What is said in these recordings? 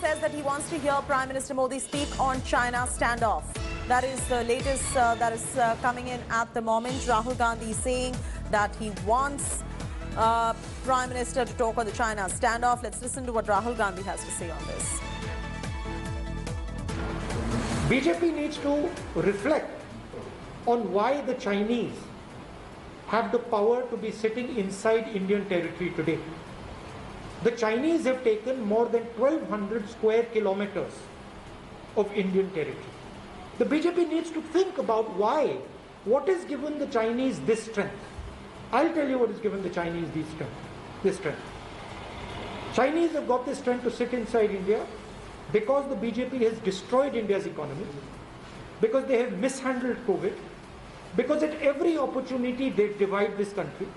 says that he wants to hear Prime Minister Modi speak on China standoff. That is the latest that is coming in at the moment. Rahul Gandhi saying that he wants Prime Minister to talk on the China standoff. Let's listen to what Rahul Gandhi has to say on this. BJP needs to reflect on why the Chinese have the power to be sitting inside Indian territory today. The Chinese have taken more than 1,200 square kilometers of Indian territory. The BJP needs to think about why. What has given the Chinese this strength? I'll tell you what has given the Chinese this strength. Chinese have got this strength to sit inside India because the BJP has destroyed India's economy, because they have mishandled COVID, because at every opportunity they divide this country,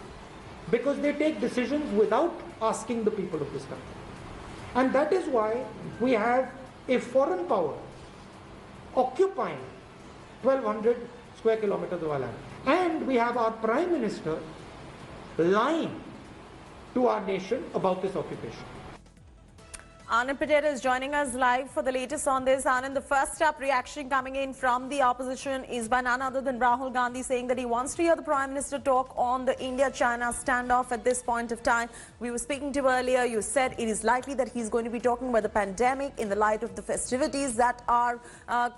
because they take decisions without asking the people of this country. And that is why we have a foreign power occupying 1,200 square kilometers of our land. And we have our Prime Minister lying to our nation about this occupation. Anand Patel is joining us live for the latest on this. Anand, the first up reaction coming in from the opposition is by none other than Rahul Gandhi, saying that he wants to hear the Prime Minister talk on the India-China standoff at this point of time. We were speaking to earlier, you said it is likely that he's going to be talking about the pandemic in the light of the festivities that are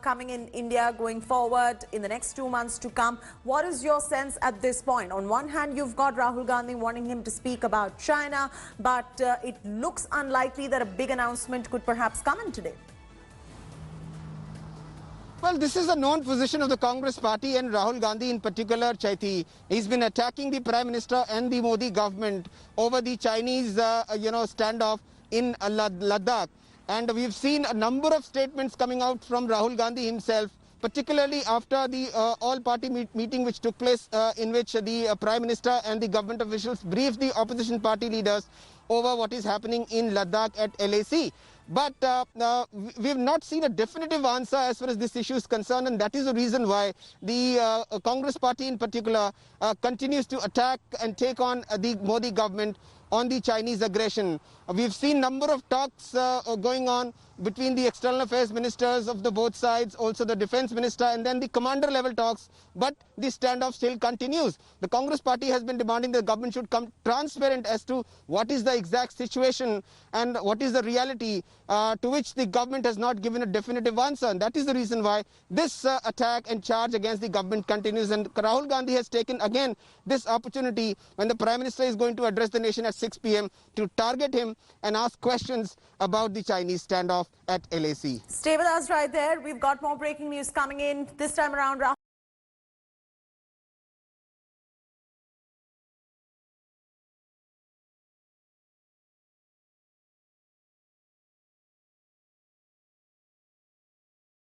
coming in India going forward in the next 2 months to come. What is your sense at this point? On one hand, you've got Rahul Gandhi wanting him to speak about China, but it looks unlikely that a big announcement could perhaps come in today. Well, this is a known position of the Congress party and Rahul Gandhi in particular, Chaiti. He's been attacking the Prime Minister and the Modi government over the Chinese, standoff in Ladakh. And we've seen a number of statements coming out from Rahul Gandhi himself, particularly after the all-party meeting which took place in which the Prime Minister and the government officials briefed the opposition party leaders over what is happening in Ladakh at LAC. But we've not seen a definitive answer as far as this issue is concerned, and that is the reason why the Congress party in particular continues to attack and take on the Modi government on the Chinese aggression. We've seen number of talks going on between the external affairs ministers of the both sides, also the defense minister, and then the commander level talks, but the standoff still continues. The Congress party has been demanding the government should come transparent as to what is the exact situation and what is the reality, to which the government has not given a definitive answer. And that is the reason why this attack and charge against the government continues. And Rahul Gandhi has taken again this opportunity when the Prime Minister is going to address the nation at 6 p.m. to target him and ask questions about the Chinese standoff at LAC. Stay with us right there. We've got more breaking news coming in this time around.